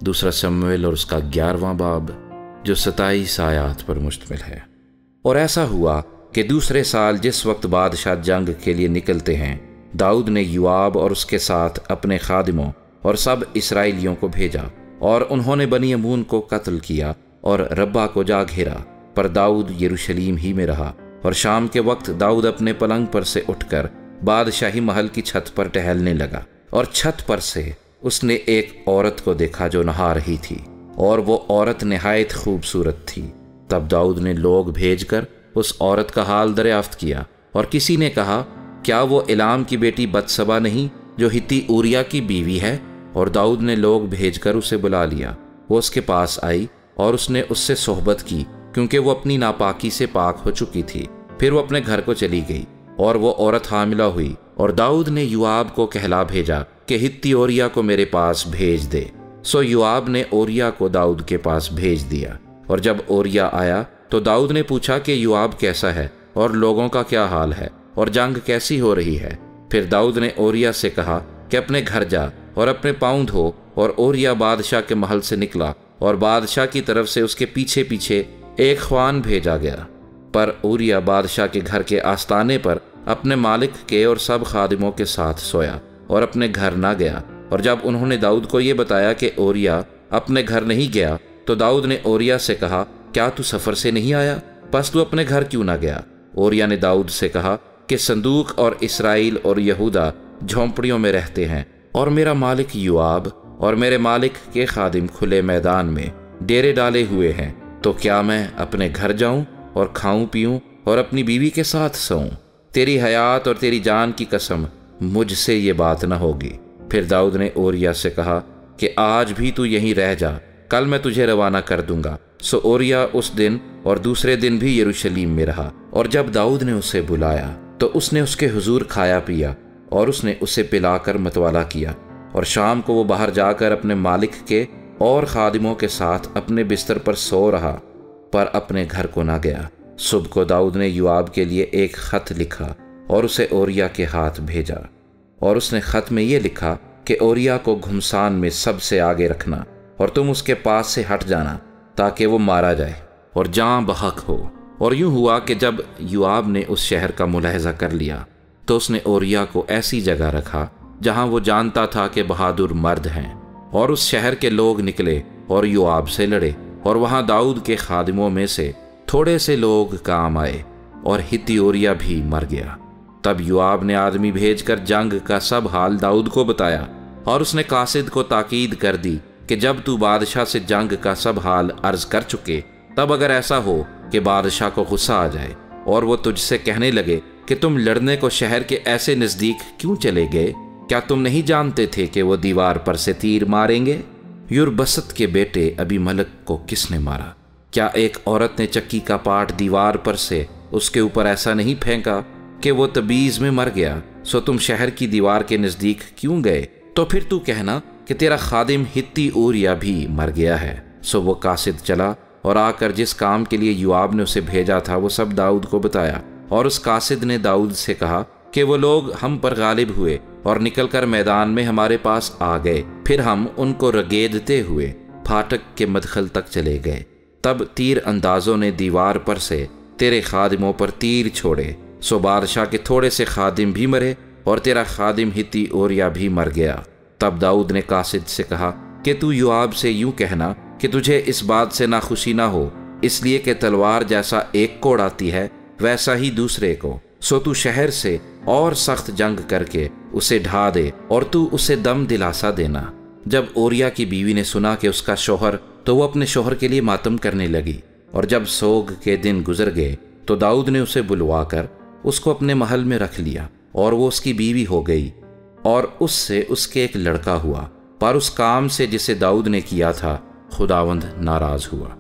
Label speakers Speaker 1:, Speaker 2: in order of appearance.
Speaker 1: दूसरा शमूएल और उसका 11वां बाब जो 27 आयात पर मुश्तमिल है। और ऐसा हुआ कि दूसरे साल जिस वक्त बादशाह जंग के लिए निकलते हैं, दाऊद ने युआब और उसके साथ अपने खादिमों और सब इसराइलियों को भेजा, और उन्होंने बनी अमून को कत्ल किया और रब्बा को जा घेरा। पर दाऊद यरूशलेम ही में रहा। और शाम के वक्त दाऊद अपने पलंग पर से उठकर बादशाही महल की छत पर टहलने लगा, और छत पर से उसने एक औरत को देखा जो नहा रही थी, और वो औरत निहायत खूबसूरत थी। तब दाऊद ने लोग भेजकर उस औरत का हाल दरियाफ्त किया, और किसी ने कहा, क्या वो इलाम की बेटी बतसबा नहीं जो हित्ती ऊरिया की बीवी है? और दाऊद ने लोग भेजकर उसे बुला लिया। वो उसके पास आई और उसने उससे सोहबत की, क्योंकि वो अपनी नापाकी से पाक हो चुकी थी। फिर वो अपने घर को चली गई, और वो औरत हामिला हुई। और दाऊद ने युआब को कहला भेजा कि हित्ती ओरिया को मेरे पास भेज दे। सो युआब ने ओरिया को दाऊद के पास भेज दिया। और जब ओरिया आया तो दाऊद ने पूछा कि युआब कैसा है और लोगों का क्या हाल है और जंग कैसी हो रही है। फिर दाऊद ने ओरिया से कहा कि अपने घर जा और अपने पाँव धो। और ओरिया बादशाह के महल से निकला, और बादशाह की तरफ से उसके पीछे पीछे एक ख्वान भेजा गया। पर ओरिया बादशाह के घर के आस्ताने पर अपने मालिक के और सब खादिमों के साथ सोया और अपने घर ना गया। और जब उन्होंने दाऊद को ये बताया कि ओरिया अपने घर नहीं गया, तो दाऊद ने ओरिया से कहा, क्या तू सफ़र से नहीं आया? बस तू अपने घर क्यों ना गया? ओरिया ने दाऊद से कहा कि संदूक और इसराइल और यहूदा झोंपड़ियों में रहते हैं, और मेरा मालिक युआब और मेरे मालिक के खादिम खुले मैदान में डेरे डाले हुए हैं। तो क्या मैं अपने घर जाऊं और खाऊं पीऊं और अपनी बीवी के साथ सोऊं? तेरी हयात और तेरी जान की कसम, मुझसे ये बात न होगी। फिर दाऊद ने ओरिया से कहा कि आज भी तू यहीं रह जा, कल मैं तुझे रवाना कर दूंगा। सो ओरिया उस दिन और दूसरे दिन भी यरूशलेम में रहा। और जब दाऊद ने उसे बुलाया तो उसने उसके हुजूर खाया पिया, और उसने उसे पिलाकर मतवाला किया। और शाम को वो बाहर जाकर अपने मालिक के और खादिमों के साथ अपने बिस्तर पर सो रहा, पर अपने घर को ना गया। सुबह को दाऊद ने युआब के लिए एक खत लिखा और उसे ओरिया के हाथ भेजा। और उसने खत में ये लिखा कि ओरिया को घुमसान में सबसे आगे रखना, और तुम उसके पास से हट जाना ताकि वो मारा जाए और जान बहक हो। और यूं हुआ कि जब युआब ने उस शहर का मुलाहजा कर लिया, तो उसने ओरिया को ऐसी जगह रखा जहां वो जानता था कि बहादुर मर्द हैं। और उस शहर के लोग निकले और युआब से लड़े, और वहां दाऊद के खादिमों में से थोड़े से लोग काम आए, और हित्ती ओरिया भी मर गया। तब युआब ने आदमी भेजकर जंग का सब हाल दाऊद को बताया, और उसने कासिद को ताकीद कर दी कि जब तू बादशाह से जंग का सब हाल अर्ज कर चुके, तब अगर ऐसा हो कि बादशाह को गुस्सा आ जाए और वो तुझसे कहने लगे कि तुम लड़ने को शहर के ऐसे नज़दीक क्यों चले गए? क्या तुम नहीं जानते थे कि वो दीवार पर से तीर मारेंगे? युरबसत के बेटे अबीमलक को किसने मारा? क्या एक औरत ने चक्की का पाट दीवार पर से उसके ऊपर ऐसा नहीं फेंका कि वो तबीज में मर गया? सो तुम शहर की दीवार के नज़दीक क्यों गए? तो फिर तू कहना कि तेरा खादिम हित्ती ऊरिया भी मर गया है। सो वो कासिद चला और आकर जिस काम के लिए युआब ने उसे भेजा था वो सब दाऊद को बताया। और उस कासिद ने दाऊद से कहा कि वो लोग हम पर गालिब हुए और निकलकर मैदान में हमारे पास आ गए। फिर हम उनको रगेदते हुए फाटक के मदखल तक चले गए। तब तीर अंदाजों ने दीवार पर से तेरे खादिमों पर तीर छोड़े। सो बादशाह के थोड़े से खादिम भी मरे और तेरा खादिम हित्ती ओरिया भी मर गया। तब दाऊद ने कासिद से कहा कि तू युआब से यूं कहना कि तुझे इस बात से नाखुशी ना हो, इसलिए कि तलवार जैसा एक को उड़ाती है वैसा ही दूसरे को। सो तू शहर से और सख्त जंग करके उसे ढा दे और तू उसे दम दिलासा देना। जब ओरिया की बीवी ने सुना कि उसका शौहर, तो वो अपने शौहर के लिए मातम करने लगी। और जब सोग के दिन गुजर गए तो दाऊद ने उसे बुलवाकर उसको अपने महल में रख लिया, और वो उसकी बीवी हो गई, और उससे उसके एक लड़का हुआ। पर उस काम से जिसे दाऊद ने किया था खुदावंद नाराज हुआ।